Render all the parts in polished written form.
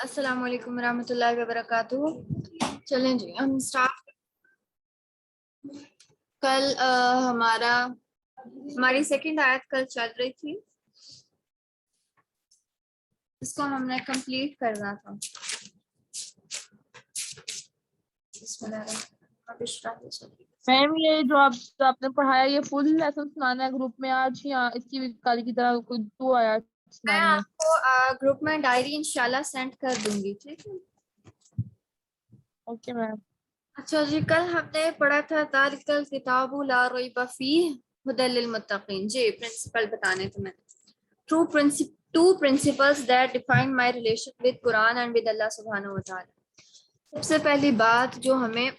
السلام علیکم ورحمۃ اللہ وبرکاتہ. چلیں جی ہم اسٹارٹ. کل ہماری سیکنڈ آیت کل چل رہی تھی, اس کو ہم نے کمپلیٹ کرنا تھا. بسم اللہ الرحمن الرحیم. میم یہ جو آپ نے پڑھایا یہ فل لیسن سنانا ہے گروپ میں آج, یا اس کی کل کی طرح کوئی 2 آیات میں سنانی ہے؟ آپ کو گروپ میں ڈائری انشاءاللہ سینڈ کر دوں گی, ٹھیک ہے؟ Okay ma'am. اچھا جی, کل ہم نے پڑھا تھا ذالک الکتاب لا ریب فیہ ھدی للمتقین. جی پرنسپل بتانے تھے میں نے. Two principles that define my relation with Quran and with Allah subhanahu wa ta'ala. سب سے پہلی بات جو ہمیں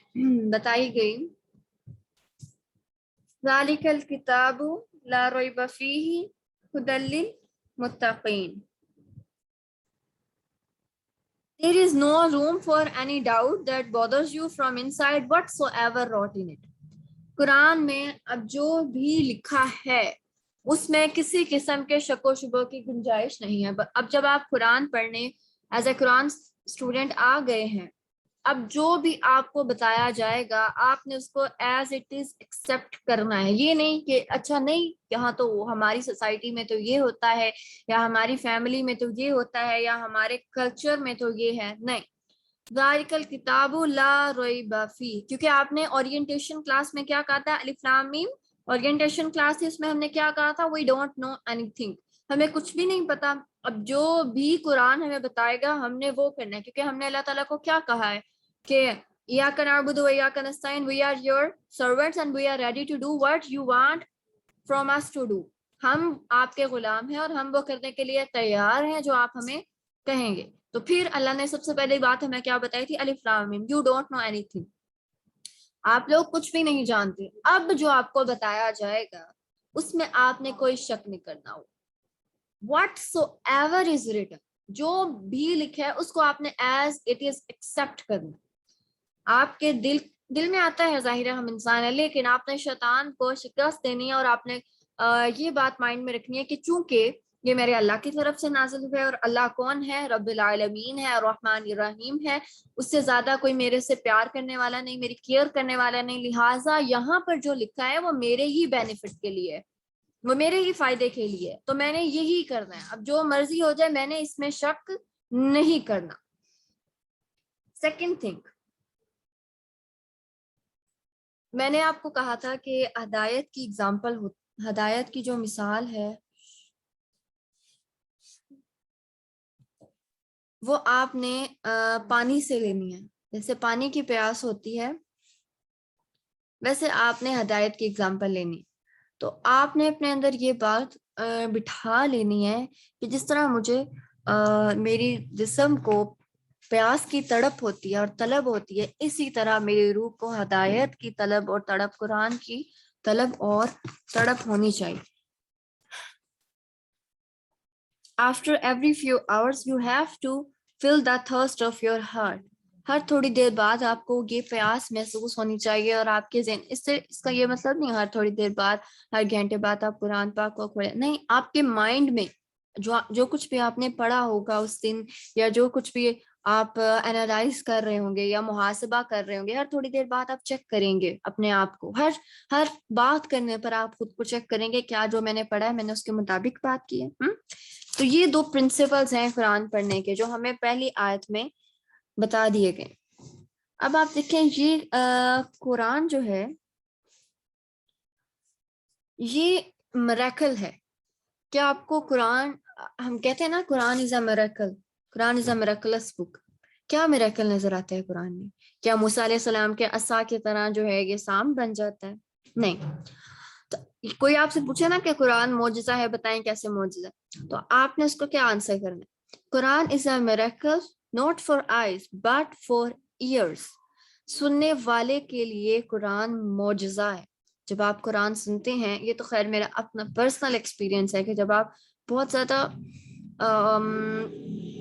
بتائی گئی, ذالک الکتاب لا ریب فیہ ھدی للمتقین. There is no room for any doubt that bothers you from inside whatsoever wrote in it. قرآن میں اب جو بھی لکھا ہے اس میں کسی قسم کے شک و شبہ کی گنجائش نہیں ہے. اب جب آپ قرآن پڑھنے ایز اے قرآن اسٹوڈنٹ آ گئے ہیں, اب جو بھی آپ کو بتایا جائے گا آپ نے اس کو ایز اٹ از ایکسیپٹ کرنا ہے. یہ نہیں کہ اچھا نہیں یہاں تو ہماری سوسائٹی میں تو یہ ہوتا ہے, یا ہماری فیملی میں تو یہ ہوتا ہے, یا ہمارے کلچر میں تو یہ ہے. نہیں, ذالک الکتاب لا ریب فیہ, کیونکہ آپ نے اورینٹیشن کلاس میں کیا کہا تھا, الف لام میم اورینٹیشن کلاس تھی, اس میں ہم نے کیا کہا تھا, وی ڈونٹ نو اینی تھنگ, ہمیں کچھ بھی نہیں پتا. اب جو بھی قرآن ہمیں بتائے گا ہم نے وہ کرنا ہے, کیونکہ ہم نے اللہ تعالیٰ کو کیا کہا ہے کہ ایاک نعبد و ایاک نستعین, we are your servants and we are ready to do what you want from us to do. ہم آپ کے غلام ہیں اور ہم وہ کرنے کے لیے تیار ہیں جو آپ ہمیں کہیں گے. تو پھر اللہ نے سب سے پہلی بات ہمیں کیا بتائی تھی, الف لام میم, یو ڈونٹ نو اینی تھنگ, آپ لوگ کچھ بھی نہیں جانتے. اب جو آپ کو بتایا جائے گا اس میں آپ نے کوئی شک نہیں کرنا ہو. whatsoever is written, جو بھی لکھا ہے اس کو آپ نے ایز اٹ از ایکسپٹ کرنا. آپ کے دل میں آتا ہے, ظاہر ہے ہم انسان ہیں, لیکن آپ نے شیطان کو شکست دینی ہے, اور آپ نے یہ بات مائنڈ میں رکھنی ہے کہ چونکہ یہ میرے اللہ کی طرف سے نازل ہوئے, اور اللہ کون ہے, رب العالمین ہے, الرحمن الرحیم ہے, اس سے زیادہ کوئی میرے سے پیار کرنے والا نہیں, میری کیئر کرنے والا نہیں, لہٰذا یہاں پر جو لکھا ہے وہ میرے ہی بینیفٹ کے لیے, وہ میرے ہی فائدے کے لیے, تو میں نے یہی کرنا ہے. اب جو مرضی ہو جائے میں نے اس میں شک نہیں کرنا. سیکنڈ تھنگ, میں نے آپ کو کہا تھا کہ ہدایت کی ایگزامپل, ہدایت کی جو مثال ہے وہ آپ نے پانی سے لینی ہے. جیسے پانی کی پیاس ہوتی ہے ویسے آپ نے ہدایت کی ایگزامپل لینی. تو آپ نے اپنے اندر یہ بات بٹھا لینی ہے کہ جس طرح مجھے میری جسم کو پیاس کی تڑپ ہوتی ہے اور طلب ہوتی ہے, اسی طرح میری روح کو ہدایت کی طلب اور تڑپ, قرآن کی طلب اور تڑپ ہونی چاہیے. After every few hours you have to fill the thirst of your heart. ہر تھوڑی دیر بعد آپ کو یہ پیاس محسوس ہونی چاہیے, اور آپ کے ذہن اس کا یہ مطلب نہیں ہر تھوڑی دیر بعد, ہر گھنٹے بعد آپ قرآن پاک کو کھولیں, نہیں, آپ کے مائنڈ میں جو کچھ بھی آپ نے پڑھا ہوگا اس دن, یا جو کچھ بھی آپ انالائز کر رہے ہوں گے یا محاسبہ کر رہے ہوں گے, ہر تھوڑی دیر بعد آپ چیک کریں گے اپنے آپ کو. ہر بات کرنے پر آپ خود کو چیک کریں گے کیا جو میں نے پڑھا ہے میں نے اس کے مطابق بات کی ہے. تو یہ 2 پرنسپلز ہیں قرآن پڑھنے کے جو ہمیں پہلی آیت میں بتا دیے گئے. اب آپ دیکھیں یہ قرآن جو ہے یہ میریکل ہے. کیا آپ کو قرآن, ہم کہتے ہیں نا قرآن is a miracle, Quran is a miracles بک, کیا میریکل نظر آتا ہے قرآن میں؟ کیا موسیٰ علیہ السلام کے عصا کی طرح جو ہے یہ سانپ بن جاتا ہے؟ نہیں. تو کوئی آپ سے پوچھے نا کہ قرآن معجزہ ہے, بتائیں کیسے معجزہ, تو آپ نے اس کو کیا آنسر کرنا ہے؟ Quran is a miracle not for eyes but for ears. سننے والے کے لیے قرآن معجزہ ہے. جب آپ قرآن سنتے ہیں, یہ تو خیر میرا اپنا پرسنل ایکسپیرینس ہے کہ جب آپ بہت زیادہ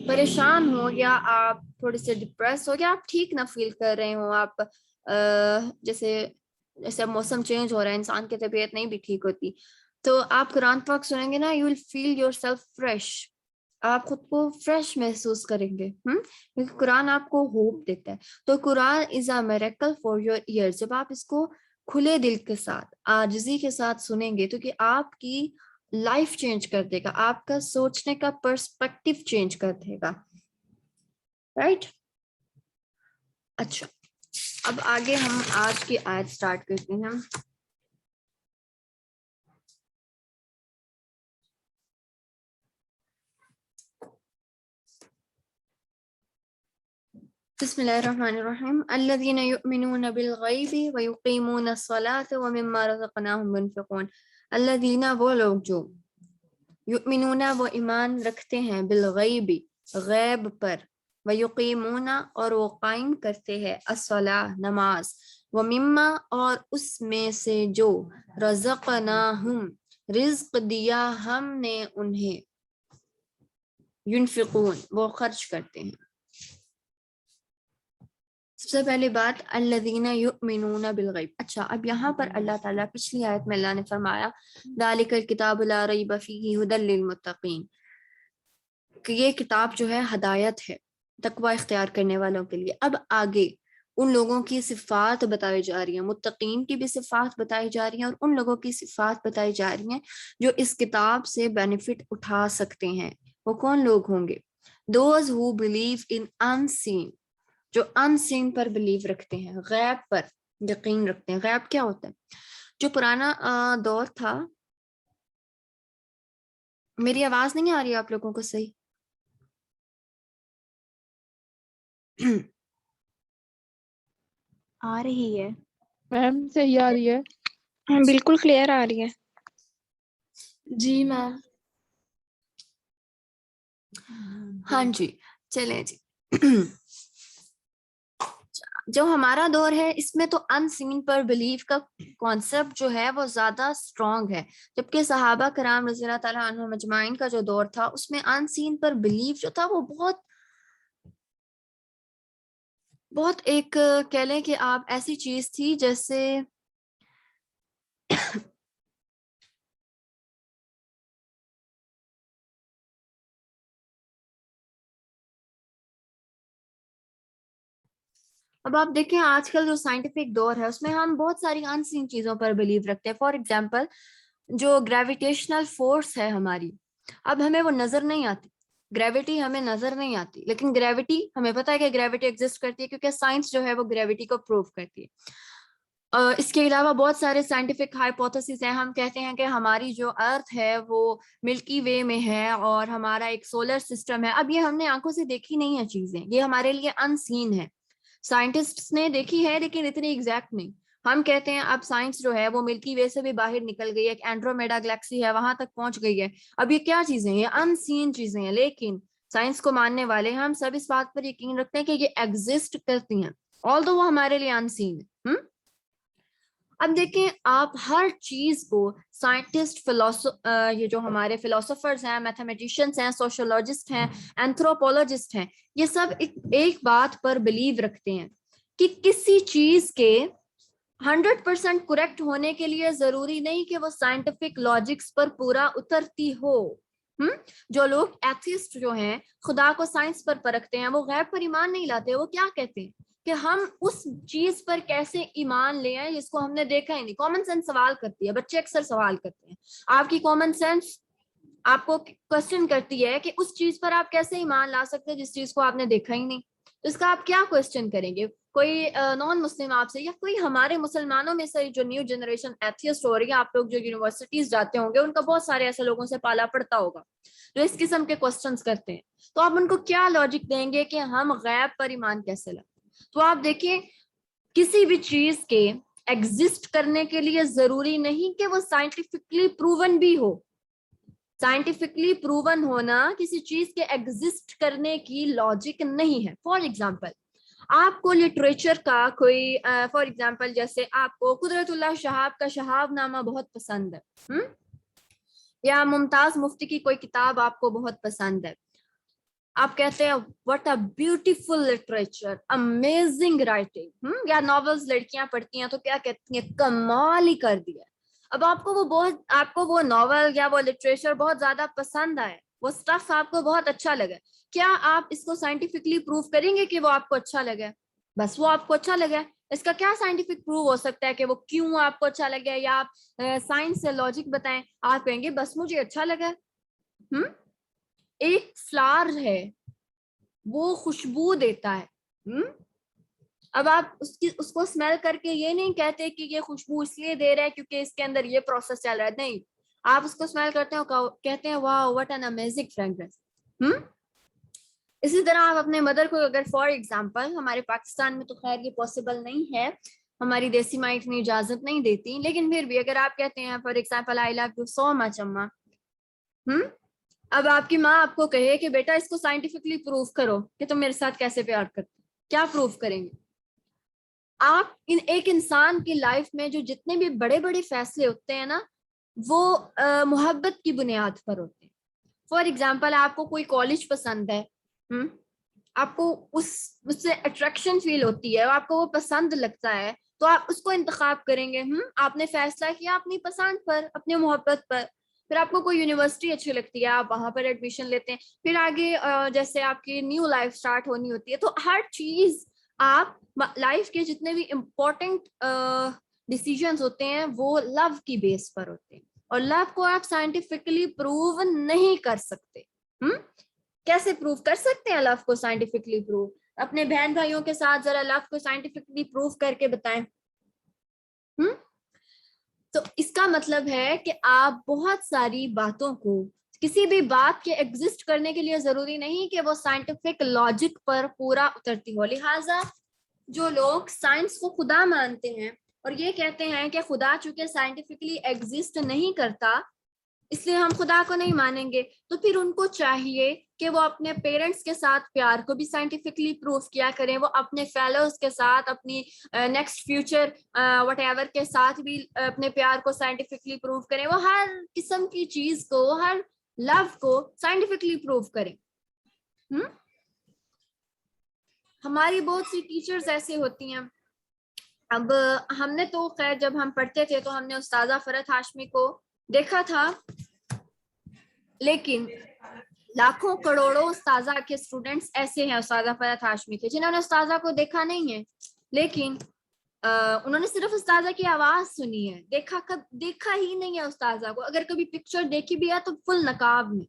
پریشان ہو, یا آپ تھوڑے سے ڈپریس ہو, یا آپ ٹھیک نہ فیل کر رہے ہوں, آپ جیسے موسم چینج ہو رہا ہے, انسان کی طبیعت نہیں بھی ٹھیک ہوتی, تو آپ قرآن پاک سنیں گے نا, you will feel yourself fresh, آپ خود کو فریش محسوس کریں گے. کیونکہ قرآن آپ کو ہوپ دیتا ہے. تو Quran is a miracle for your ear. جب آپ اس کو کھلے دل کے ساتھ عاجزی کے ساتھ سنیں گے تو کہ آپ کی لائف چینج کر دے گا, آپ کا سوچنے کا پرسپیکٹیو چینج کر دے گا. رائٹ. اچھا, اب آگے ہم آج کی آیت سٹارٹ کرتے ہیں. بسم اللہ الرحمن الرحیم. الذین یؤمنون بالغیب ویقیمون الصلاة ومما رزقناہم ينفقون. الذین وہ لوگ جو یؤمنون وہ ایمان رکھتے ہیں بالغیب غیب پر, ویقیمون اور وہ قائم کرتے ہیں الصلاة نماز, ومما اور اس میں سے جو رزقناہم رزق دیا ہم نے انہیں, ينفقون وہ خرچ کرتے ہیں. سب سے پہلی بات الذین یؤمنون بالغیب. اچھا, اب یہاں پر اللہ تعالیٰ پچھلی آیت میں اللہ نے فرمایا ذالک الکتاب لا ریب فیہ ھدی للمتقین, کہ یہ کتاب جو ہے ہدایت ہے تقوی اختیار کرنے والوں کے لیے. اب آگے ان لوگوں کی صفات بتائی جا رہی ہیں, متقین کی بھی صفات بتائی جا رہی ہیں اور ان لوگوں کی صفات بتائی جا رہی ہیں جو اس کتاب سے بینیفٹ اٹھا سکتے ہیں. وہ کون لوگ ہوں گے؟ Those who believe in unseen, جو ان سین پر بلیو رکھتے ہیں, غیب پر یقین رکھتے ہیں. غیب کیا ہوتا ہے؟ جو پرانا دور تھا. میری آواز نہیں آ رہی آپ لوگوں کو صحیح؟ آ رہی ہے میم صحیح آ رہی ہے. ہاں بالکل کلیئر آ رہی ہے. جی میم. ہاں جی چلیں جی. جو ہمارا دور ہے اس میں تو ان سین پر بلیو کا کانسیپٹ جو ہے وہ زیادہ اسٹرانگ ہے, جبکہ صحابہ کرام رضی اللہ تعالیٰ عنہ مجمعین کا جو دور تھا اس میں ان سین پر بلیو جو تھا وہ بہت ایک کہہ لیں کہ آپ ایسی چیز تھی جیسے اب آپ دیکھیں آج کل جو سائنٹیفک دور ہے اس میں ہم بہت ساری ان سین چیزوں پر بلیو رکھتے ہیں. فار ایگزامپل جو گریویٹیشنل فورس ہے ہماری, اب ہمیں وہ نظر نہیں آتی, گریوٹی ہمیں نظر نہیں آتی, لیکن گریوٹی ہمیں پتہ ہے کہ گریوٹی ایگزسٹ کرتی ہے کیونکہ سائنس جو ہے وہ گریوٹی کو پروو کرتی ہے. اس کے علاوہ بہت سارے سائنٹیفک ہائپوتھیسز ہیں. ہم کہتے ہیں کہ ہماری جو ارتھ ہے وہ ملکی وے میں ہے اور ہمارا ایک سولر سسٹم ہے. اب یہ ہم نے آنکھوں سے دیکھی نہیں ہے چیزیں, یہ ہمارے لیے ان سین ہے. سائنٹسٹ نے دیکھی ہے لیکن اتنی ایگزیکٹ نہیں. ہم کہتے ہیں اب سائنس جو ہے وہ ملکی وے سے بھی باہر نکل گئی ہے, ایک اینڈرومیڈا گلیکسی ہے وہاں تک پہنچ گئی ہے. اب یہ کیا چیزیں ہیں؟ یہ ان سین چیزیں ہیں, لیکن سائنس کو ماننے والے ہم سب اس بات پر یقین رکھتے ہیں کہ یہ ایگزسٹ کرتی ہیں, آلدو وہ ہمارے لیے ان سین ہے. اب دیکھیں آپ ہر چیز کو سائنٹسٹ یہ جو ہمارے فلاسفرز ہیں, میتھمیٹیشینس ہیں, سوشولوجسٹ ہیں, اینتھروپولوجسٹ ہیں, یہ سب ایک بات پر بلیو رکھتے ہیں کہ کسی چیز کے 100% کریکٹ ہونے کے لیے ضروری نہیں کہ وہ سائنٹیفک لاجکس پر پورا اترتی ہو. جو لوگ ایتھیسٹ جو ہیں, خدا کو سائنس پر پرکھتے ہیں, وہ غیب پر ایمان نہیں لاتے. وہ کیا کہتے ہیں کہ ہم اس چیز پر کیسے ایمان لے آئیں جس کو ہم نے دیکھا ہی نہیں. کامن سینس سوال کرتی ہے, بچے اکثر سوال کرتے ہیں. آپ کی کامن سینس آپ کو کوشچن کرتی ہے کہ اس چیز پر آپ کیسے ایمان لا سکتے ہیں جس چیز کو آپ نے دیکھا ہی نہیں. تو اس کا آپ کیا کوشچن کریں گے؟ کوئی نان مسلم آپ سے, یا کوئی ہمارے مسلمانوں میں سے جو نیو جنریشن ایتھیسٹ ہو رہی ہے, آپ لوگ جو یونیورسٹیز جاتے ہوں گے ان کا بہت سارے ایسے لوگوں سے پالا پڑتا ہوگا جو اس قسم کے کوشچنس کرتے ہیں. تو آپ ان کو کیا لاجک دیں گے کہ ہم غیب پر ایمان کیسے لائیں؟ تو آپ دیکھیں کسی بھی چیز کے ایگزسٹ کرنے کے لیے ضروری نہیں کہ وہ سائنٹیفکلی پروون بھی ہو. سائنٹیفکلی پروون ہونا کسی چیز کے ایگزسٹ کرنے کی لاجک نہیں ہے. فار ایگزامپل آپ کو لٹریچر کا کوئی فار ایگزامپل جیسے آپ کو قدرت اللہ شہاب کا شہاب نامہ بہت پسند ہے, یا ممتاز مفتی کی کوئی کتاب آپ کو بہت پسند ہے. آپ کہتے ہیں what a beautiful literature, amazing writing. یا ناولز لڑکیاں پڑھتی ہیں تو کیا کہتی ہیں, کمال ہی کر دیا. اب آپ کو وہ ناول یا وہ لٹریچر بہت زیادہ پسند آئے, وہ اسٹف آپ کو بہت اچھا لگا, کیا آپ اس کو سائنٹیفکلی پروف کریں گے کہ وہ آپ کو اچھا لگا؟ بس وہ آپ کو اچھا لگا, اس کا کیا سائنٹیفک پروف ہو سکتا ہے کہ وہ کیوں آپ کو اچھا لگا, یا آپ سائنس سے لاجک بتائیں, آپ کہیں گے بس مجھے اچھا لگا. ایک فلاور ہے وہ خوشبو دیتا ہے, اب آپ اس کو اسمیل کر کے یہ نہیں کہتے کہ یہ خوشبو اس لیے دے رہا ہے کیونکہ اس کے اندر یہ پروسیس چل رہا ہے, نہیں, آپ اس کو اسمیل کرتے ہیں, کہتے ہیں واو واٹ این امیزنگ فریگرنس. اسی طرح آپ اپنے مدر کو اگر فار ایگزامپل, ہمارے پاکستان میں تو خیر یہ پاسبل نہیں ہے, ہماری دیسی ماں اتنی اجازت نہیں دیتی, لیکن پھر بھی اگر آپ کہتے ہیں for example I love you so much اما, اب آپ کی ماں آپ کو کہے کہ بیٹا اس کو سائنٹیفکلی پروف کرو کہ تم میرے ساتھ کیسے پیار کرتے, کیا پروف کریں گے آپ؟ ایک انسان کی لائف میں جو جتنے بھی بڑے بڑے فیصلے ہوتے ہیں نا, وہ محبت کی بنیاد پر ہوتے ہیں. فار ایگزامپل آپ کو کوئی کالج پسند ہے, آپ کو اس سے اٹریکشن فیل ہوتی ہے, آپ کو وہ پسند لگتا ہے, تو آپ اس کو انتخاب کریں گے. آپ نے فیصلہ کیا اپنی پسند پر, اپنی محبت پر. پھر آپ کو کوئی یونیورسٹی اچھی لگتی ہے, آپ وہاں پر ایڈمیشن لیتے ہیں. پھر آگے جیسے آپ کی نیو لائف سٹارٹ ہونی ہوتی ہے, تو ہر چیز آپ لائف کے جتنے بھی امپورٹنٹ ڈیسیژنز ہوتے ہیں وہ لو کی بیس پر ہوتے ہیں, اور لو کو آپ سائنٹیفکلی پروو نہیں کر سکتے. کیسے پروف کر سکتے ہیں لو کو سائنٹیفکلی پروف؟ اپنے بہن بھائیوں کے ساتھ ذرا لو کو سائنٹیفکلی پروف کر کے بتائیں. تو اس کا مطلب ہے کہ آپ بہت ساری باتوں کو, کسی بھی بات کے ایگزسٹ کرنے کے لیے ضروری نہیں کہ وہ سائنٹیفک لاجک پر پورا اترتی ہو. لہٰذا جو لوگ سائنس کو خدا مانتے ہیں اور یہ کہتے ہیں کہ خدا چونکہ سائنٹیفکلی ایگزسٹ نہیں کرتا اس لیے ہم خدا کو نہیں مانیں گے, تو پھر ان کو چاہیے کہ وہ اپنے پیرنٹس کے ساتھ پیار کو بھی سائنٹیفکلی پروف کیا کریں, وہ اپنے فیلوز کے ساتھ, اپنی نیکسٹ فیوچر وٹ ایور کے ساتھ بھی اپنے پیار کو سائنٹیفکلی پروف کریں, وہ ہر قسم کی چیز کو, ہر لو کو سائنٹیفکلی پروف کریں. ہماری بہت سی ٹیچرز ایسی ہوتی ہیں. اب ہم نے تو خیر جب ہم پڑھتے تھے تو ہم نے استاذہ فرحت ہاشمی کو دیکھا تھا, لیکن لاکھوں کروڑوں استاذہ کے اسٹوڈنٹس ایسے ہیں استاذہ فرحت ہاشمی کے جنہوں نے استاذہ کو دیکھا نہیں ہے, لیکن انہوں نے صرف استاذہ کی آواز سنی ہے, دیکھا ہی نہیں ہے استاذہ کو. اگر کبھی پکچر دیکھی بھی ہے تو فل نقاب میں,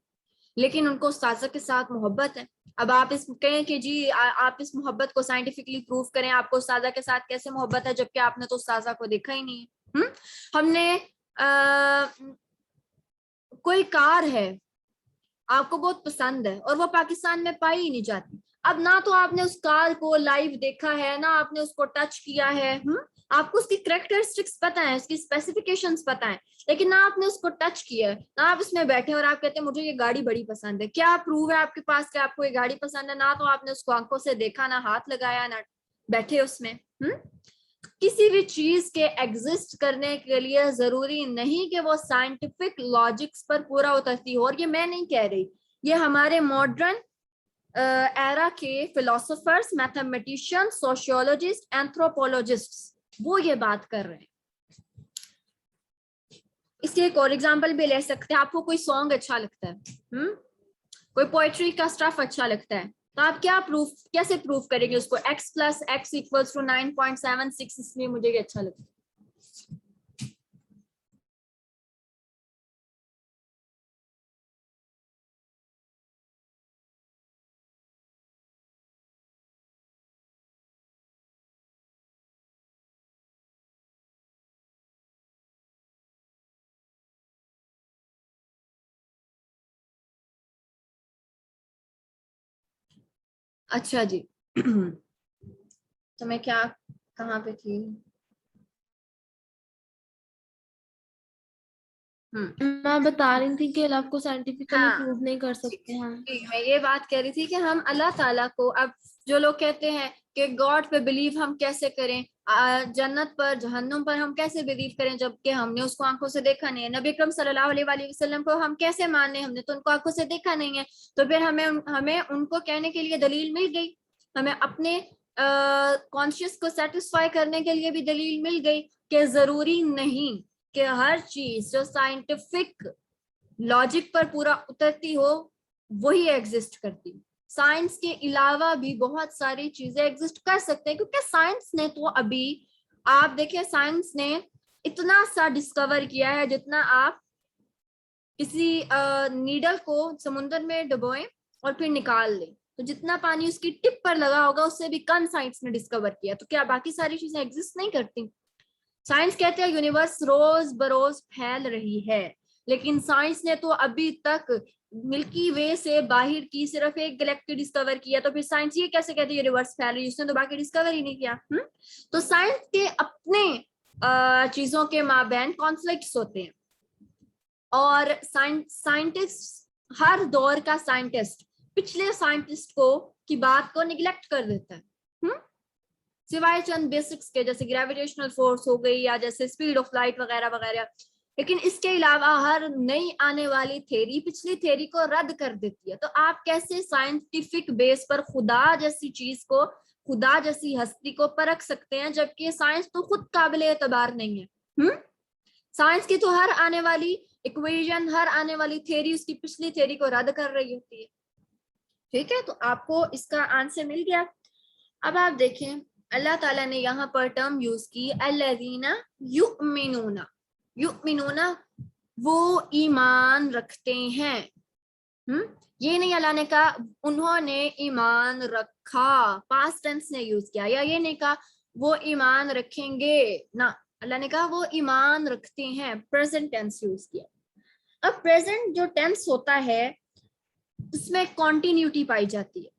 لیکن ان کو استاذہ کے ساتھ محبت ہے. اب آپ اس کہیں کہ جی آپ اس محبت کو سائنٹیفکلی پروف کریں, آپ کو استاذہ کے ساتھ کیسے محبت ہے جبکہ آپ نے تو استاذہ کو دیکھا ہی نہیں ہے. ہم نے کوئی کار ہے آپ کو بہت پسند ہے اور وہ پاکستان میں پائی ہی نہیں جاتی, اب نہ تو آپ نے اس کار کو لائیو دیکھا ہے, نہ آپ نے اس کو ٹچ کیا ہے, آپ کو اس کی کریکٹرسٹکس پتہ ہیں, اس کی اسپیسیفکیشنز پتہ ہیں, لیکن نہ آپ نے اس کو ٹچ کیا ہے, نہ آپ اس میں بیٹھے اور آپ کہتے ہیں مجھے یہ گاڑی بڑی پسند ہے. کیا پروف ہے آپ کے پاس کہ آپ کو یہ گاڑی پسند ہے؟ نہ تو آپ نے اس کو آنکھوں سے دیکھا, نہ ہاتھ لگایا, نہ بیٹھے اس میں. کسی بھی چیز کے ایگزسٹ کرنے کے لیے ضروری نہیں کہ وہ سائنٹیفک لاجکس پر پورا اترتی ہو, اور یہ میں نہیں کہہ رہی, یہ ہمارے ماڈرن ایرا کے فلاسفرز, میتھمیٹیشین, سوشیولوجسٹ, اینتھروپولوجسٹ وہ یہ بات کر رہے ہیں. اس کی ایک اور ایگزامپل بھی لے سکتے ہیں. آپ کو کوئی سانگ اچھا لگتا ہے, کوئی پوئٹری کا اسٹف اچھا لگتا ہے, تو آپ کیسے پروف کریں گے اس کو x + x = 9.76, اس لیے مجھے یہ اچھا لگتا ہے. اچھا جی, تو میں کہاں پہ تھی؟ میں بتا رہی تھی کہ لو کو سائنٹیفکلی پروو نہیں کر سکتے ہیں. میں یہ بات کہہ رہی تھی کہ ہم اللہ تعالیٰ کو, اب جو لوگ کہتے ہیں کہ گاڈ پہ بلیو ہم کیسے کریں, جنت پر جہنم پر ہم کیسے بلیو کریں جبکہ ہم نے اس کو آنکھوں سے دیکھا نہیں ہے, نبی اکرم صلی اللہ علیہ وآلہ وسلم کو ہم کیسے مانیں, ہم نے تو ان کو آنکھوں سے دیکھا نہیں ہے. تو پھر ہمیں ان کو کہنے کے لیے دلیل مل گئی, ہمیں اپنے کانشیس کو سیٹسفائی کرنے کے لیے بھی دلیل مل گئی کہ ضروری نہیں کہ ہر چیز جو سائنٹیفک لاجک پر پورا اترتی ہو وہی ایگزسٹ کرتی. سائنس کے علاوہ بھی بہت ساری چیزیں ایگزسٹ کر سکتے ہیں, کیونکہ سائنس نے تو ابھی آپ دیکھیں سائنس نے اتنا سا ڈسکور کیا ہے جتنا آپ کسی نیڈل کو سمندر میں ڈبوئیں اور پھر نکال لیں تو جتنا پانی اس کی ٹپ پر لگا ہوگا اس سے بھی کم سائنس نے ڈسکور کیا. تو کیا باقی ساری چیزیں ایگزسٹ نہیں کرتی؟ سائنس کہتے ہیں یونیورس روز بروز پھیل رہی ہے, لیکن سائنس نے تو ابھی تک ملکی وے سے باہر کی صرف ایک گلیکسی ڈسکور کیا, تو پھر سائنس یہ کیسے کہتے ہیں یونیورس پھیل رہی ہے, اس نے تو باقی ڈسکور ہی نہیں کیا. تو سائنس کے اپنے چیزوں کے مابین کانفلکٹس ہوتے ہیں, اور سائنٹسٹ ہر دور کا سائنٹسٹ پچھلے سائنٹسٹ کی بات کو نگلیکٹ کر دیتا ہے, سوائے چند بیسکس کے جیسے گریویٹیشنل فورس ہو گئی یا جیسے اسپیڈ آف لائٹ وغیرہ وغیرہ. لیکن اس کے علاوہ ہر نئی آنے والی تھیری پچھلی تھیری کو رد کر دیتی ہے. تو آپ کیسے سائنٹیفک بیس پر خدا جیسی چیز کو, خدا جیسی ہستی کو پرکھ سکتے ہیں جبکہ سائنس تو خود قابل اعتبار نہیں ہے. سائنس کی تو ہر آنے والی ایکویژن, ہر آنے والی تھیری اس کی پچھلی تھیری کو رد کر رہی ہوتی ہے. ٹھیک ہے, تو آپ کو اس کا آنسر مل گیا. اب آپ دیکھیں اللہ تعالیٰ نے یہاں پر ٹرم یوز کی الذین یؤمنون. یؤمنون وہ ایمان رکھتے ہیں. یہ نہیں اللہ نے کہا انہوں نے ایمان رکھا, پاسٹ ٹینس نے یوز کیا, یا یہ نہیں کہا وہ ایمان رکھیں گے, نہ اللہ نے کہا وہ ایمان رکھتے ہیں, پریزنٹ ٹینس یوز کیا. اب پریزنٹ جو ٹینس ہوتا ہے اس میں کنٹینیوٹی پائی جاتی ہے,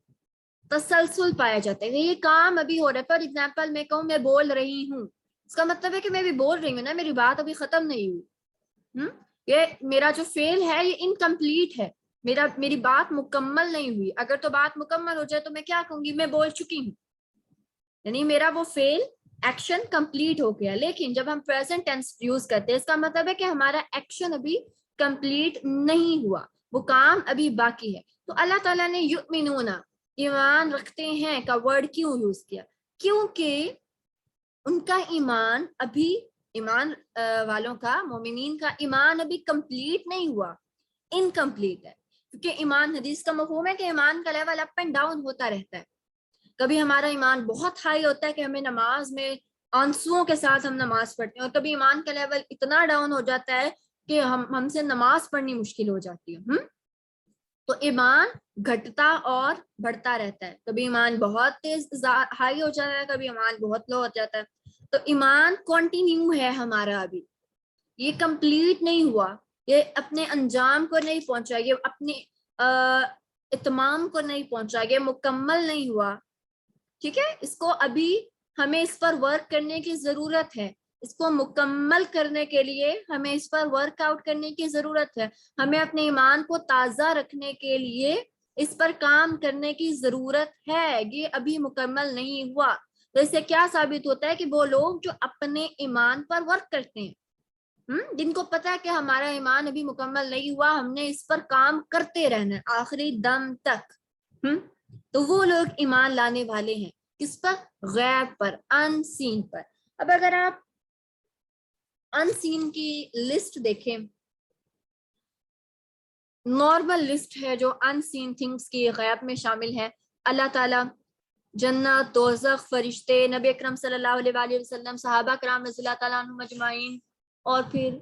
تسلسل پایا جاتا ہے. یہ کام ابھی ہو رہا ہے. فار ایگزامپل میں کہوں میں بول رہی ہوں, اس کا مطلب ہے کہ میں بھی بول رہی ہوں نا, میری بات ابھی ختم نہیں ہوئی. یہ میرا جو فعل ہے یہ انکمپلیٹ ہے, میری بات مکمل نہیں ہوئی. اگر تو بات مکمل ہو جائے تو میں کیا کہوں گی, میں بول چکی ہوں, یعنی میرا وہ فعل ایکشن کمپلیٹ ہو گیا. لیکن جب ہم پریزنٹ ٹینس یوز کرتے ہیں اس کا مطلب ہے کہ ہمارا ایکشن ابھی کمپلیٹ نہیں ہوا, وہ کام ابھی باقی ہے. تو اللہ تعالیٰ نے یؤمنون ایمان رکھتے ہیں کا ورڈ کیوں یوز کیا؟ کیونکہ ان کا ایمان ابھی, ایمان والوں کا, مومنین کا ایمان ابھی کمپلیٹ نہیں ہوا, انکمپلیٹ ہے. کیونکہ ایمان, حدیث کا مفہوم ہے کہ ایمان کا لیول اپ اینڈ ڈاؤن ہوتا رہتا ہے. کبھی ہمارا ایمان بہت ہائی ہوتا ہے کہ ہمیں نماز میں آنسوؤں کے ساتھ ہم نماز پڑھتے ہیں, اور کبھی ایمان کا لیول اتنا ڈاؤن ہو جاتا ہے کہ ہم سے نماز پڑھنی مشکل ہو جاتی ہے. تو ایمان گھٹتا اور بڑھتا رہتا ہے, کبھی ایمان بہت تیز ہائی ہو جاتا ہے, کبھی ایمان بہت لو ہو جاتا ہے. تو ایمان کنٹینیو ہے ہمارا, ابھی یہ کمپلیٹ نہیں ہوا, یہ اپنے انجام کو نہیں پہنچا, یہ اپنے اتمام کو نہیں پہنچا, یہ مکمل نہیں ہوا. ٹھیک ہے, اس کو ابھی ہمیں اس پر ورک کرنے کی ضرورت ہے, اس کو مکمل کرنے کے لیے ہمیں اس پر ورک آؤٹ کرنے کی ضرورت ہے, ہمیں اپنے ایمان کو تازہ رکھنے کے لیے اس پر کام کرنے کی ضرورت ہے. یہ ابھی مکمل نہیں ہوا. تو اس سے کیا ثابت ہوتا ہے کہ وہ لوگ جو اپنے ایمان پر ورک کرتے ہیں, جن کو پتا ہے کہ ہمارا ایمان ابھی مکمل نہیں ہوا, ہم نے اس پر کام کرتے رہنا ہے آخری دم تک, تو وہ لوگ ایمان لانے والے ہیں. کس پر؟ غیب پر, ان سین پر. اب اگر آپ ان سین کی لسٹ دیکھیں, نارمل لسٹ ہے جو ان سین تھنگس کی غیب میں شامل ہے. اللہ تعالیٰ, جنت, دوزخ, فرشتے, نبی اکرم صلی اللہ علیہ وآلہ وسلم, صحابہ کرام رضی اللہ تعالیٰ عنہم اجمعین, اور پھر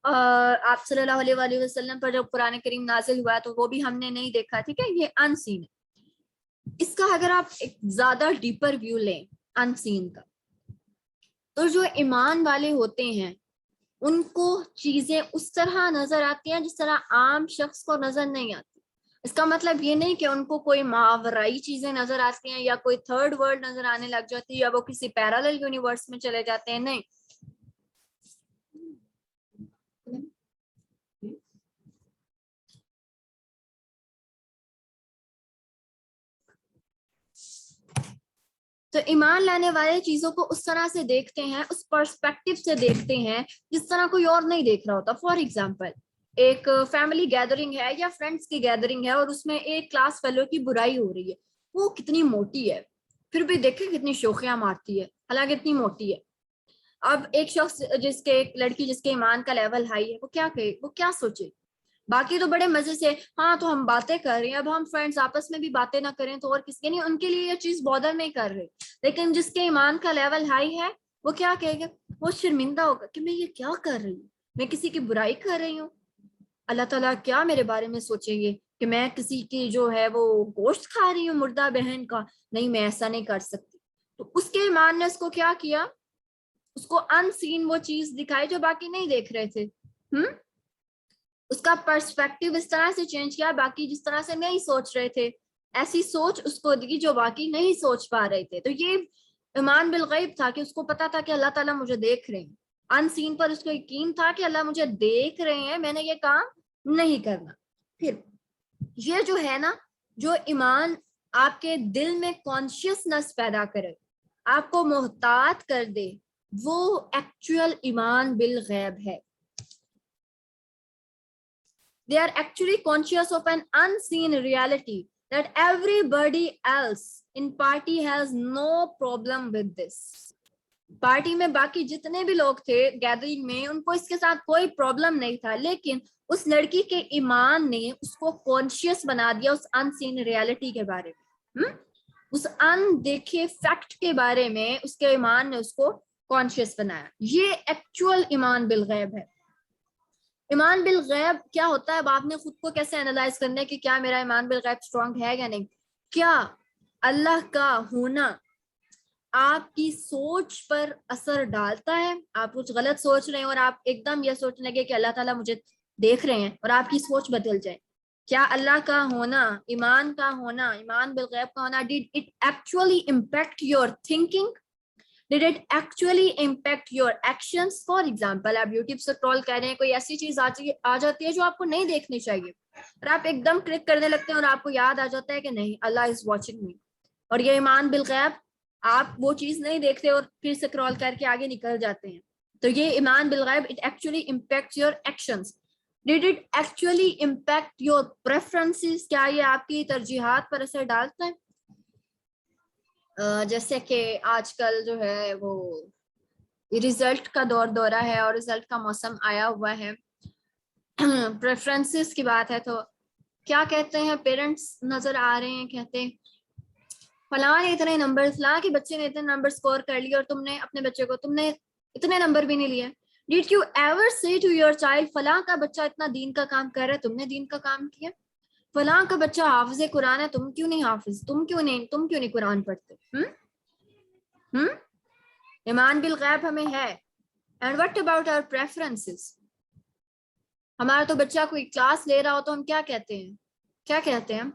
آپ صلی اللہ علیہ وآلہ وسلم پر جب قرآن کریم نازل ہوا تو وہ بھی ہم نے نہیں دیکھا. ٹھیک ہے, یہ ان سین ہے. اس کا اگر آپ ایک زیادہ ڈیپر ویو لیں ان سین کا, تو جو ایمان والے ہوتے ہیں ان کو چیزیں اس طرح نظر آتی ہیں جس طرح عام شخص کو نظر نہیں آتی. اس کا مطلب یہ نہیں کہ ان کو کوئی ماورائی چیزیں نظر آتی ہیں یا کوئی تھرڈ ورلڈ نظر آنے لگ جاتی ہے یا وہ کسی پیرالل یونیورس میں چلے جاتے ہیں, نہیں. تو ایمان لانے والے چیزوں کو اس طرح سے دیکھتے ہیں, اس پرسپیکٹو سے دیکھتے ہیں جس طرح کوئی اور نہیں دیکھ رہا ہوتا. فار ایگزامپل, ایک فیملی گیدرنگ ہے یا فرینڈس کی گیدرنگ ہے اور اس میں ایک کلاس فیلو کی برائی ہو رہی ہے, وہ کتنی موٹی ہے, پھر بھی دیکھیں کتنی شوخیاں مارتی ہے حالانکہ اتنی موٹی ہے. اب ایک شخص ایک لڑکی جس کے ایمان کا لیول ہائی ہے, وہ کیا کہے, وہ کیا سوچے, باقی تو بڑے مزے سے ہاں تو ہم باتیں کر رہے ہیں, اب ہم فرینڈس آپس میں بھی باتیں نہ کریں تو اور کس کے, نہیں ان کے لیے یہ چیز بادر نہیں کر رہی. لیکن جس کے ایمان کا لیول ہائی ہے وہ کیا کہے گا, وہ شرمندہ ہوگا کہ میں یہ کیا کر رہی ہوں, میں کسی کی برائی کر رہی ہوں, اللہ تعالیٰ کیا میرے بارے میں سوچیں گے کہ میں کسی کی جو ہے وہ گوشت کھا رہی ہوں مردہ بہن کا, نہیں میں ایسا نہیں کر سکتی. تو اس کے ایمان نے اس کو کیا کیا, اس کو ان سین وہ چیز دکھائی جو باقی نہیں دیکھ رہے تھے. اس کا پرسپیکٹیو اس طرح سے چینج کیا, باقی جس طرح سے نہیں سوچ رہے تھے ایسی سوچ اس کو دی جو باقی نہیں سوچ پا رہے تھے. تو یہ ایمان بالغیب تھا کہ اس کو پتا تھا کہ اللہ تعالیٰ مجھے دیکھ رہے ہیں, ان سین پر اس کو یقین تھا کہ اللہ مجھے دیکھ رہے ہیں, میں نے یہ کام نہیں کرنا. پھر یہ جو ہے نا, جو ایمان آپ کے دل میں کانشیسنس پیدا کرے, آپ کو محتاط کر دے, وہ ایکچوئل ایمان بالغیب ہے. They are actually conscious of an unseen reality that everybody else in party has no problem with this. Party میں باقی جتنے بھی لوگ تھے گیدرنگ میں, ان کو اس کے ساتھ کوئی پرابلم نہیں تھا, لیکن اس لڑکی کے ایمان نے اس کو کانشیس بنا دیا اس ان سین ریالٹی کے بارے میں, اس ان دیکھے فیکٹ کے بارے میں اس کے ایمان نے اس کو کانشیس بنایا. یہ ایکچوئل ایمان بالغیب ہے. ایمان بالغیب کیا ہوتا ہے, اب آپ نے خود کو کیسے انالائز کرنا ہے کہ کیا میرا ایمان بالغیب اسٹرانگ ہے یا نہیں. کیا اللہ کا ہونا آپ کی سوچ پر اثر ڈالتا ہے؟ آپ کچھ غلط سوچ رہے ہیں اور آپ ایک دم یہ سوچنے لگے کہ اللہ تعالیٰ مجھے دیکھ رہے ہیں, اور آپ کی سوچ بدل جائے. کیا اللہ کا ہونا, ایمان کا ہونا, ایمان بالغیب کا ہونا, did it actually impact your thinking? Did it actually impact your actions? For example, آپ یوٹیوب سے اسکرول کر رہے ہیں, کوئی ایسی چیز آ جاتی ہے جو آپ کو نہیں دیکھنی چاہیے, اور آپ ایک دم کلک کرنے لگتے ہیں اور آپ کو یاد آ جاتا ہے کہ نہیں, اللہ از واچنگ می, اور یہ ایمان بالغیب, آپ وہ چیز نہیں دیکھتے اور پھر اسکرول کر کے آگے نکل جاتے ہیں. تو یہ ایمان بالغیب, it actually impacts your actions. Did it actually impact your preferences? کیا یہ آپ کی ترجیحات پر اثر ڈالتا ہے؟ جیسے کہ آج کل جو ہے وہ ریزلٹ کا دورہ ہے اور ریزلٹ کا موسم آیا ہوا ہے, پریفرنسز کی بات ہے, تو کیا کہتے ہیں پیرنٹس نظر آ رہے ہیں, کہتے ہیں فلاں نے اتنے نمبر, فلاں کے بچے نے اتنے نمبر سکور کر لیے اور تم نے اپنے بچے کو تم نے اتنے نمبر بھی نہیں لیے. Did you ever say to your child فلاں کا بچہ اتنا دین کا کام کر رہا ہے, تم نے دین کا کام کیا؟ فلاں کا بچہ حافظ قرآن ہے, تم کیوں نہیں حافظ, تم کیوں نہیں قرآن پڑھتے؟ ایمان بالغیب ہمیں ہے. And what about our preferences? ہمارا تو بچہ کوئی کلاس لے رہا ہو تو ہم کیا کہتے ہیں,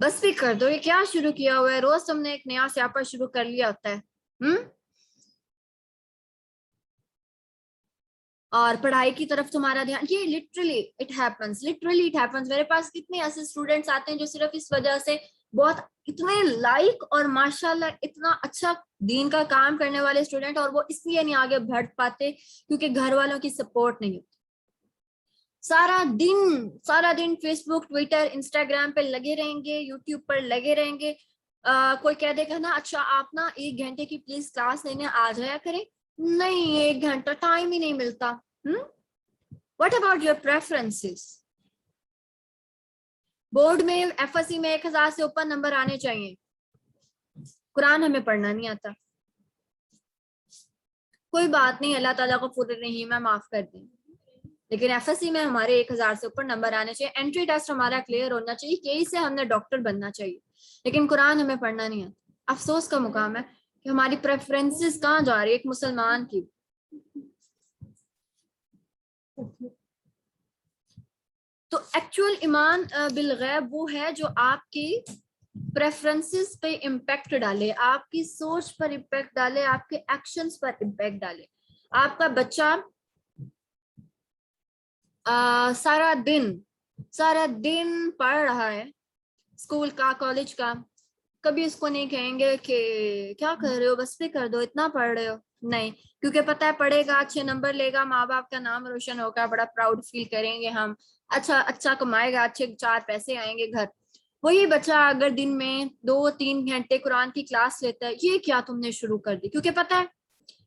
بس بھی کر دو, یہ کیا شروع کیا ہوا ہے, روز تم نے ایک نیا سیاپا شروع کر لیا ہوتا ہے. اور پڑھائی کی طرف تمہارا دھیان, یہ literally it happens. میرے پاس کتنے ایسے اسٹوڈینٹس آتے ہیں جو صرف اس وجہ سے بہت اتنے لائک اور ماشاءاللہ اتنا اچھا دین کا کام کرنے والے اسٹوڈینٹ, اور وہ اس لیے نہیں آگے بڑھ پاتے کیونکہ گھر والوں کی سپورٹ نہیں ہوتی. سارا دن فیس بک, ٹویٹر, انسٹاگرام پہ لگے رہیں گے, یوٹیوب پر لگے رہیں گے. کوئی کہہ دے گا نا اچھا آپ نا 1 گھنٹے کی پلیز کلاس لینے آ جایا کریں, نہیں 1 گھنٹہ ٹائم ہی نہیں ملتا. What about your preferences? Board میں FSC میں 1000 سے اوپر نمبر آنے چاہیے, قرآن ہمیں پڑھنا نہیں آتا, کوئی بات نہیں, اللہ تعالیٰ کو غفور رحیم ہے, معاف کر دیں, لیکن FSC میں ہمارے 1000 سے اوپر نمبر آنے چاہیے, انٹری ٹیسٹ ہمارا کلیئر ہونا چاہیے, کئی سے ہم نے ڈاکٹر بننا چاہیے, لیکن قرآن ہمیں پڑھنا نہیں آتا. افسوس کا مقام ہے کہ ہماری پریفرنسز کہاں جا رہی ہے ایک مسلمان کی. تو ایکچوئل ایمان بالغیب وہ ہے جو آپ کی پریفرنسز پہ امپیکٹ ڈالے, آپ کی سوچ پر امپیکٹ ڈالے, آپ کے ایکشنز پر امپیکٹ ڈالے. آپ کا بچہ سارا دن پڑھ رہا ہے, اسکول کا, کالج کا, کبھی اس کو نہیں کہیں گے کہ کیا کر رہے ہو, بس بھی کر دو, اتنا پڑھ رہے ہو, نہیں, کیونکہ پتہ ہے پڑھے گا, اچھے نمبر لے گا, ماں باپ کا نام روشن ہوگا, بڑا پراؤڈ فیل کریں گے ہم, اچھا کمائے گا, اچھے 4 پیسے آئیں گے گھر. وہی بچہ اگر دن میں 2-3 گھنٹے قرآن کی کلاس لیتا ہے, یہ کیا تم نے شروع کر دی, کیونکہ پتہ ہے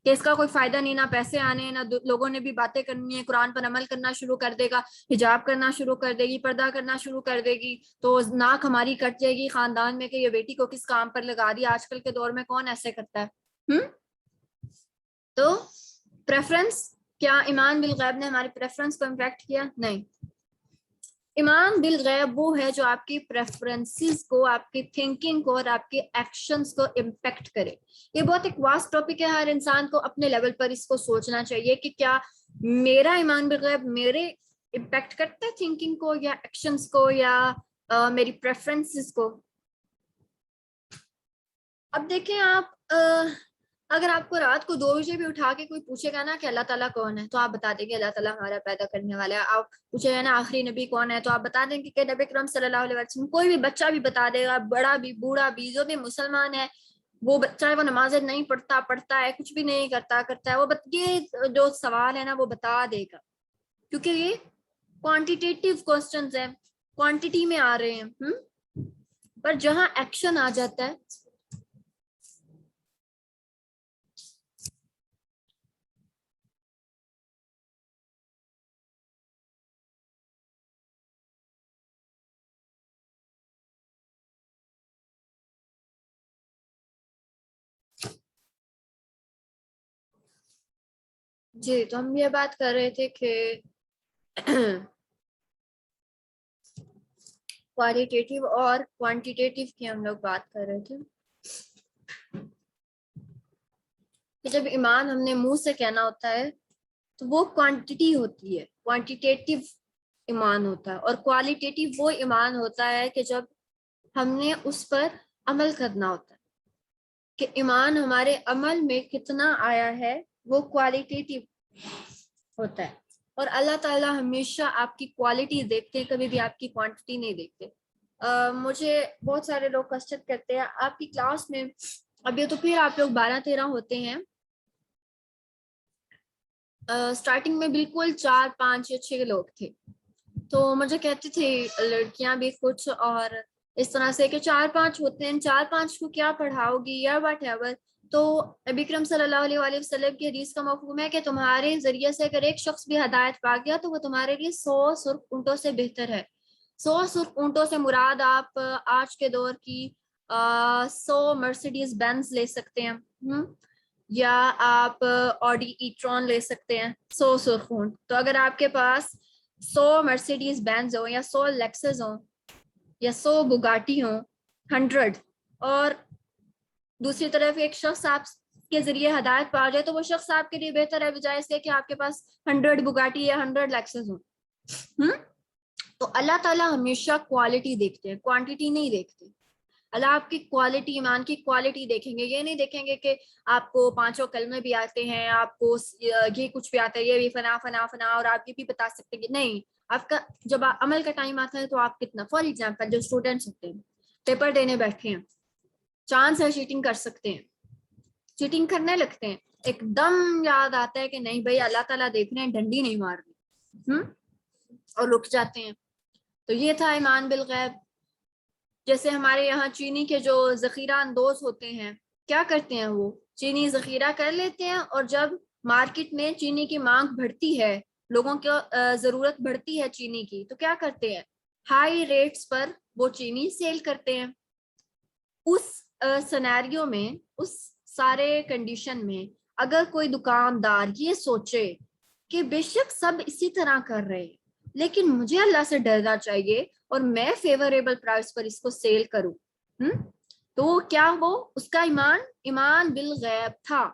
کہ اس کا کوئی فائدہ نہیں, نہ پیسے آنے ہیں, نہ لوگوں نے بھی باتیں کرنی ہے, قرآن پر عمل کرنا شروع کر دے گا, حجاب کرنا شروع کر دے گی, پردہ کرنا شروع کر دے گی, تو ناک ہماری کٹ جائے گی خاندان میں کہ یہ بیٹی کو کس کام پر لگا دیا. آج کل کے دور میں کون ایسے کرتا ہے. تو پریفرنس, کیا ایمان بالغیب نے ہماری پریفرنس کو امپیکٹ کیا؟ نہیں. ایمان بالغیب وہ ہے جو آپ کی پریفرنسز کو, آپ کی تھنکنگ کو اور آپ کے ایکشنز کو امپیکٹ کرے. یہ بہت ایک واسٹ ٹاپک ہے, ہر انسان کو اپنے لیول پر اس کو سوچنا چاہیے کہ کیا میرا ایمان بالغیب میرے امپیکٹ کرتا ہے تھنکنگ کو یا ایکشنز کو یا میری پریفرنسز کو. اب دیکھیں آپ, اگر آپ کو رات کو 2 بجے بھی اٹھا کے کوئی پوچھے گا نا کہ اللہ تعالیٰ کون ہے, تو آپ بتا دیں گے اللہ تعالیٰ ہمارا پیدا کرنے والا ہے. آپ پوچھے گا نا آخری نبی کون ہے, تو آپ بتا دیں گے کہ نبی کرم صلی اللہ علیہ وسلم. کوئی بھی بچہ بھی بتا دے گا, بڑا بھی بوڑھا بھی, جو بھی مسلمان ہے وہ, چاہے وہ نمازیں نہیں پڑھتا ہے, کچھ بھی نہیں کرتا ہے, وہ یہ جو سوال ہے نا وہ بتا دے گا, کیونکہ یہ کوانٹیٹیو کوسچنز ہیں, کوانٹٹی میں آ رہے ہیں. پر جہاں ایکشن آ جاتا ہے, جی تو ہم یہ بات کر رہے تھے کہ کوالیٹیٹیو اور کوانٹیٹیو کی ہم لوگ بات کر رہے تھے کہ جب ایمان ہم نے منہ سے کہنا ہوتا ہے تو وہ کوانٹٹی ہوتی ہے, کوانٹیٹیو ایمان ہوتا ہے, اور کوالیٹیٹیو وہ ایمان ہوتا ہے کہ جب ہم نے اس پر عمل کرنا ہوتا ہے, کہ ایمان ہمارے عمل میں کتنا آیا ہے وہ کوالیٹیٹیو ہوتا ہے. اور اللہ تعالیٰ ہمیشہ آپ کی کوالٹی دیکھتے ہیں, کبھی بھی آپ کی کوانٹٹی نہیں دیکھتے. مجھے بہت سارے لوگ کوسچن کرتے ہیں آپ کی کلاس میں, ابھی تو پھر آپ لوگ 12-13 ہوتے ہیں, اسٹارٹنگ میں بالکل 4-5 یا 6 لوگ تھے, تو مجھے کہتی تھی لڑکیاں بھی کچھ اور اس طرح سے کہ 4-5 ہوتے ہیں, 4-5 کو کیا پڑھاؤ گی یا واٹ ایور. تو نبی کرم صلی اللہ علیہ وسلم کی حدیث کا مفہوم ہے کہ تمہارے ذریعے سے اگر ایک شخص بھی ہدایت پا گیا تو وہ تمہارے لیے 100 سرخ اونٹوں سے بہتر ہے. 100 سرخ اونٹوں سے مراد آپ آج کے دور کی 100 مرسیڈیز بینز لے سکتے ہیں, یا آپ آڈی ایٹرون لے سکتے ہیں, 100 سرخ اونٹ. تو اگر آپ کے پاس 100 مرسیڈیز بینز ہوں یا 100 لیکسز ہوں یا 100 بگاٹی ہوں 100, اور دوسری طرف ایک شخص آپ کے ذریعے ہدایت پا جائے تو وہ شخص آپ کے لیے بہتر ہے بجائے سے کہ آپ کے پاس 100 بگاٹی یا 100 لیکسز ہوں. تو اللہ تعالیٰ ہمیشہ کوالٹی دیکھتے ہیں, کوانٹٹی نہیں دیکھتے. اللہ آپ کی کوالٹی, ایمان کی کوالٹی دیکھیں گے, یہ نہیں دیکھیں گے کہ آپ کو 5 کلمے بھی آتے ہیں, آپ کو یہ کچھ بھی آتا ہے, یہ بھی فنا فنا فنا, اور آپ یہ بھی بتا سکتے ہیں. نہیں, آپ کا جب عمل کا ٹائم آتا ہے تو آپ کتنا, فار ایگزامپل جو اسٹوڈینٹس ہوتے ہیں پیپر دینے بیٹھے ہیں, چانس ہے چیٹنگ کر سکتے ہیں, چیٹنگ کرنے لگتے ہیں, ایک دم یاد آتا ہے کہ نہیں بھائی اللہ تعالیٰ دیکھ رہے ہیں, ڈنڈی نہیں مارنی, اور رک جاتے ہیں. تو یہ تھا ایمان بالغیب. جیسے ہمارے یہاں چینی کے جو ذخیرہ اندوز ہوتے ہیں, کیا کرتے ہیں, وہ چینی ذخیرہ کر لیتے ہیں, اور جب مارکیٹ میں چینی کی مانگ بڑھتی ہے, لوگوں کو ضرورت بڑھتی ہے چینی کی, تو کیا کرتے ہیں, ہائی ریٹس پر وہ چینی سیل کرتے ہیں. اس سینیریو میں, اس سارے کنڈیشن میں اگر کوئی دکاندار یہ سوچے کہ بے شک سب اسی طرح کر رہے ہیں لیکن مجھے اللہ سے ڈرنا چاہیے اور میں فیوریبل پرائس پر اس کو سیل کروں, تو کیا وہ اس کا ایمان بالغیب تھا.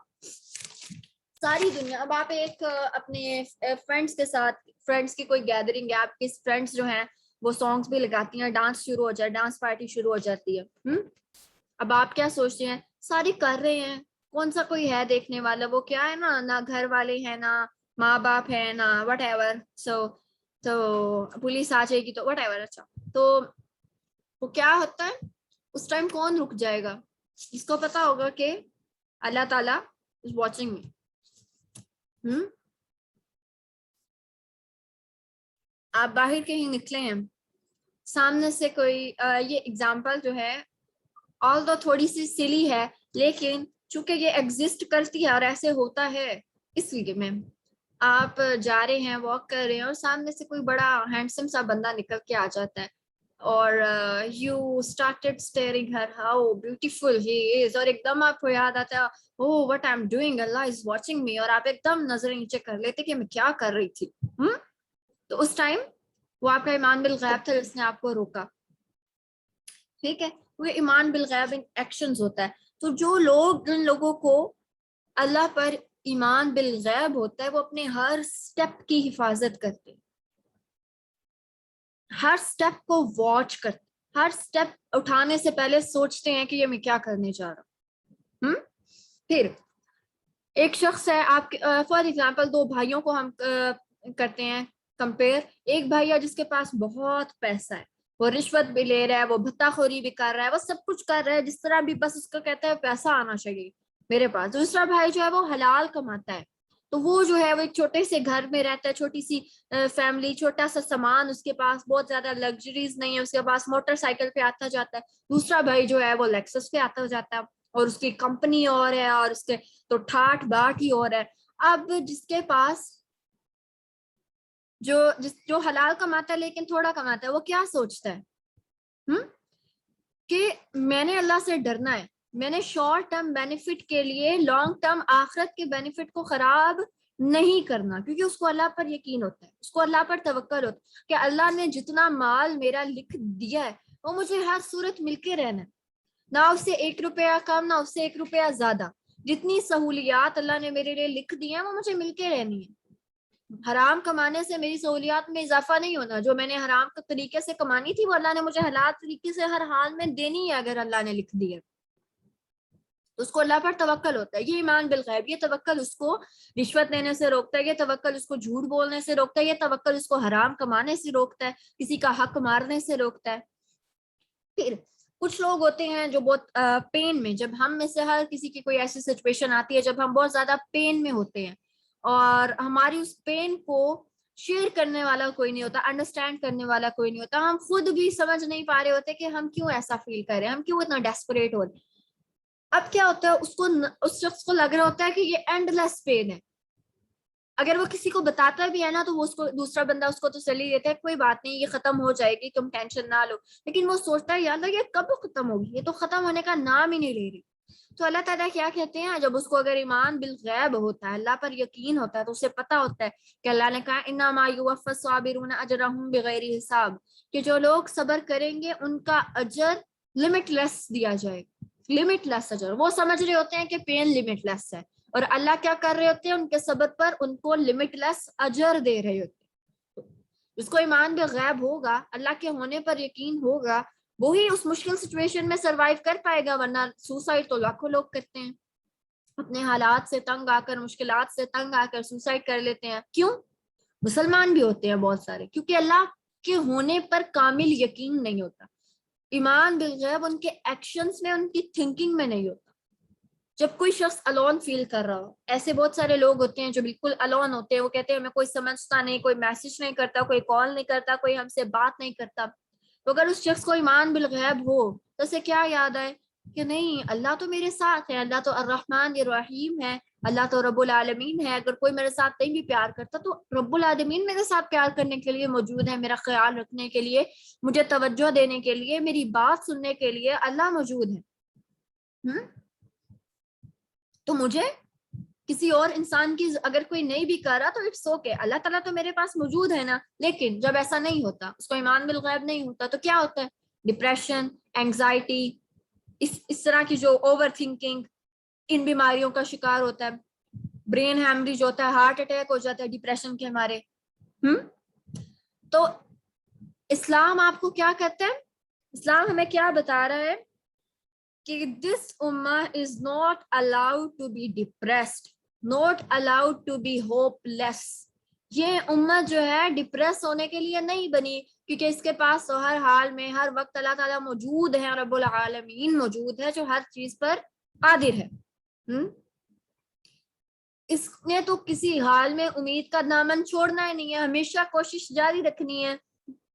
ساری دنیا, اب آپ ایک اپنے فرینڈس کے ساتھ, فرینڈس کی کوئی گیدرنگ ہے, آپ کی فرینڈس جو ہیں وہ سانگس بھی لگاتی ہیں, ڈانس شروع ہو جائے, ڈانس پارٹی شروع ہو جاتی ہے. اب آپ کیا سوچتے ہیں, ساری کر رہے ہیں, کون سا کوئی ہے دیکھنے والا, وہ کیا ہے نا, نہ گھر والے ہیں, نہ ماں باپ ہے, نہ وٹ ایور, تو پولیس آ جائے گی تو وٹ ایور. اچھا, تو وہ کیا ہوتا ہے اس ٹائم, کون رک جائے گا, اس کو پتا ہوگا کہ اللہ تعالیٰ از واچنگ می. آپ باہر کہیں نکلے ہیں, سامنے سے کوئی یہ اگزامپل جو ہے آل دو تھوڑی سی سلی ہے, لیکن چونکہ یہ ایگزسٹ کرتی ہے اور ایسے ہوتا ہے، اس لیے میں آپ جا رہے ہیں واک کر رہے ہیں اور سامنے سے کوئی بڑا ہینڈسم سا بندہ نکل کے آ جاتا ہے اور you started staring her how beautiful she is, اور ایک دم آپ کو یاد آتا ہے oh what I am doing, Allah is watching me, اور آپ ایک دم نظر نیچے کر لیتے کہ میں کیا کر رہی تھی. تو اس ٹائم وہ آپ کا ایمان بالغیب تھا جس نے آپ کو روکا. ٹھیک ہے، وہ ایمان بالغیب ان ایکشنز ہوتا ہے. تو جو لوگ، جن لوگوں کو اللہ پر ایمان بالغیب ہوتا ہے، وہ اپنے ہر سٹیپ کی حفاظت کرتے ہیں، ہر سٹیپ کو واچ کرتے، ہر سٹیپ اٹھانے سے پہلے سوچتے ہیں کہ یہ میں کیا کرنے جا رہا ہوں. پھر ایک شخص ہے، آپ فار ایگزامپل دو بھائیوں کو ہم کرتے ہیں کمپیئر. ایک بھائی ہے جس کے پاس بہت پیسہ ہے، وہ رشوت بھی لے رہا ہے، وہ بھتہ خوری بھی کر رہا ہے، وہ سب کچھ کر رہا ہے جس طرح بھی، بس اس کو کہتا ہے پیسہ آنا چاہیے میرے پاس. دوسرا بھائی جو ہے وہ حلال کماتا ہے، تو وہ جو ہے وہ ایک چھوٹے سے گھر میں رہتا ہے، چھوٹی سی فیملی، چھوٹا سا سامان اس کے پاس، بہت زیادہ لگژریز نہیں ہے اس کے پاس، موٹر سائیکل پہ آتا جاتا ہے. دوسرا بھائی جو ہے وہ لیکسس پہ آتا جاتا ہے اور اس کی کمپنی اور ہے اور اس کے تو ٹھاٹ باٹ ہی اور ہے. اب جس کے پاس جو حلال کماتا ہے لیکن تھوڑا کماتا ہے، وہ کیا سوچتا ہے کہ میں نے اللہ سے ڈرنا ہے، میں نے شارٹ ٹرم بینیفٹ کے لیے لانگ ٹرم آخرت کے بینیفٹ کو خراب نہیں کرنا، کیونکہ اس کو اللہ پر یقین ہوتا ہے، اس کو اللہ پر توکل ہوتا ہے کہ اللہ نے جتنا مال میرا لکھ دیا ہے وہ مجھے ہر صورت مل کے رہنا ہے، نہ اس سے 1 روپیہ کم، نہ اس سے 1 روپیہ زیادہ. جتنی سہولیات اللہ نے میرے لیے لکھ دی ہیں وہ مجھے مل کے رہنی ہے. حرام کمانے سے میری سہولیات میں اضافہ نہیں ہونا، جو میں نے حرام کے طریقے سے کمانی تھی وہ اللہ نے مجھے حلال طریقے سے ہر حال میں دینی ہے اگر اللہ نے لکھ دی ہے. تو اس کو اللہ پر توکل ہوتا ہے. یہ ایمان بالغیب، یہ توکل اس کو رشوت لینے سے روکتا ہے، یہ توکل اس کو جھوٹ بولنے سے روکتا ہے، یہ توکل اس کو حرام کمانے سے روکتا ہے، کسی کا حق مارنے سے روکتا ہے. پھر کچھ لوگ ہوتے ہیں جو بہت پین میں، جب ہم میں سے ہر کسی کی کوئی ایسی سچویشن آتی ہے جب ہم بہت زیادہ پین میں ہوتے ہیں اور ہماری اس پین کو شیئر کرنے والا کوئی نہیں ہوتا، انڈرسٹینڈ کرنے والا کوئی نہیں ہوتا، ہم خود بھی سمجھ نہیں پا رہے ہوتے کہ ہم کیوں ایسا فیل کر رہے ہیں، ہم کیوں اتنا ڈیسپریٹ ہو رہے ہیں. اب کیا ہوتا ہے، اس شخص کو لگ رہا ہوتا ہے کہ یہ اینڈ لیس پین ہے. اگر وہ کسی کو بتاتا بھی ہے نا تو وہ اس کو، دوسرا بندہ اس کو تو تسلی دیتا ہے کوئی بات نہیں یہ ختم ہو جائے گی، تم ٹینشن نہ لو، لیکن وہ سوچتا ہے یا اللہ یہ کب ختم ہوگی، یہ تو ختم ہونے کا نام ہی نہیں لے رہی. تو اللہ تعالیٰ کیا کہتے ہیں، جب اس کو اگر ایمان بالغیب ہوتا ہے، اللہ پر یقین ہوتا ہے، تو اسے پتا ہوتا ہے کہ اللہ نے کہا انما یوفی الصابرون اجرهم بغیر حساب، کہ جو لوگ صبر کریں گے ان کا اجر لمٹ لیس دیا جائے گا. لمٹ لیس اجر، وہ سمجھ رہے ہوتے ہیں کہ پین لمٹ لیس ہے، اور اللہ کیا کر رہے ہوتے ہیں، ان کے صبر پر ان کو لمٹ لیس اجر دے رہے ہوتے ہیں. جس کو ایمان بالغیب ہوگا، اللہ کے ہونے پر یقین ہوگا، وہی اس مشکل سچویشن میں سروائیو کر پائے گا، ورنہ سوسائڈ تو لاکھوں لوگ کرتے ہیں، اپنے حالات سے تنگ آ کر، مشکلات سے تنگ آ کر سوسائڈ کر لیتے ہیں. کیوں؟ مسلمان بھی ہوتے ہیں بہت سارے، کیونکہ اللہ کے ہونے پر کامل یقین نہیں ہوتا. ایمان بالغیب ان کے ایکشنز میں، ان کی تھنکنگ میں نہیں ہوتا. جب کوئی شخص الون فیل کر رہا ہو، ایسے بہت سارے لوگ ہوتے ہیں جو بالکل الون ہوتے ہیں، وہ کہتے ہیں ہمیں کوئی سمجھتا نہیں، کوئی میسج نہیں کرتا، کوئی کال نہیں کرتا، کوئی ہم سے بات نہیں کرتا. تو اگر اس شخص کو ایمان بالغیب ہو تو اسے کیا یاد آئے کہ نہیں، اللہ تو میرے ساتھ ہے، اللہ تو الرحمن الرحیم ہے، اللہ تو رب العالمین ہے. اگر کوئی میرے ساتھ نہیں بھی پیار کرتا تو رب العالمین میرے ساتھ پیار کرنے کے لیے موجود ہے، میرا خیال رکھنے کے لیے، مجھے توجہ دینے کے لیے، میری بات سننے کے لیے اللہ موجود ہے. تو مجھے کسی اور انسان کی اگر کوئی نہیں بھی کر رہا تو اٹس اوکے، اللہ تعالیٰ تو میرے پاس موجود ہے نا. لیکن جب ایسا نہیں ہوتا، اس کو ایمان بالغیب نہیں ہوتا، تو کیا ہوتا ہے، ڈپریشن، اینگزائٹی، اس طرح کی جو اوور تھنکنگ، ان بیماریوں کا شکار ہوتا ہے. برین ہیمریج ہوتا ہے، ہارٹ اٹیک ہو جاتا ہے ڈپریشن کے ہمارے. تو اسلام آپ کو کیا کہتا ہے، اسلام ہمیں کیا بتا رہا ہے کہ this ummah is not allowed to be depressed, not allowed to be hopeless. یہ امت جو ہے ڈپریس ہونے کے لیے نہیں بنی، کیونکہ اس کے پاس تو ہر حال میں ہر وقت اللہ تعالیٰ موجود ہے، رب العالمین موجود ہے جو ہر چیز پر قادر ہے. اس نے تو کسی حال میں امید کا دامن چھوڑنا ہی نہیں ہے، ہمیشہ کوشش جاری رکھنی ہے،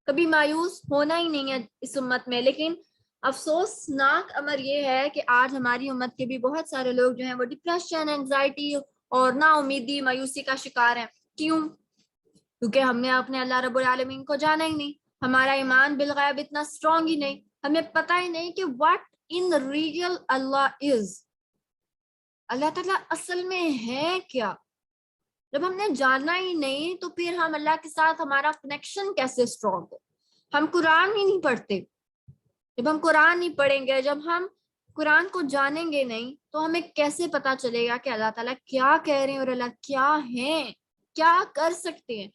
کبھی مایوس ہونا ہی نہیں ہے اس امت میں. لیکن افسوسناک امر یہ ہے کہ آج ہماری امت کے بھی بہت سارے لوگ جو ہیں وہ ڈپریشن، اینگزائٹی اور نا امیدی، مایوسی کا شکار ہیں. کیوں؟ کیونکہ ہم نے اپنے اللہ رب العالمین کو جانا ہی نہیں، ہمارا ایمان بالغیب اتنا اسٹرانگ ہی نہیں، ہمیں پتہ ہی نہیں کہ واٹ ان ریئل اللہ از، اللہ تعالیٰ اصل میں ہے کیا. جب ہم نے جاننا ہی نہیں تو پھر ہم اللہ کے ساتھ ہمارا کنیکشن کیسے اسٹرانگ ہو. ہم قرآن ہی نہیں پڑھتے. جب ہم قرآن نہیں پڑھیں گے، جب ہم قرآن کو جانیں گے نہیں تو ہمیں کیسے پتا چلے گا کہ اللہ تعالیٰ کیا کہہ رہے ہیں اور اللہ کیا ہیں، کیا کر سکتے ہیں.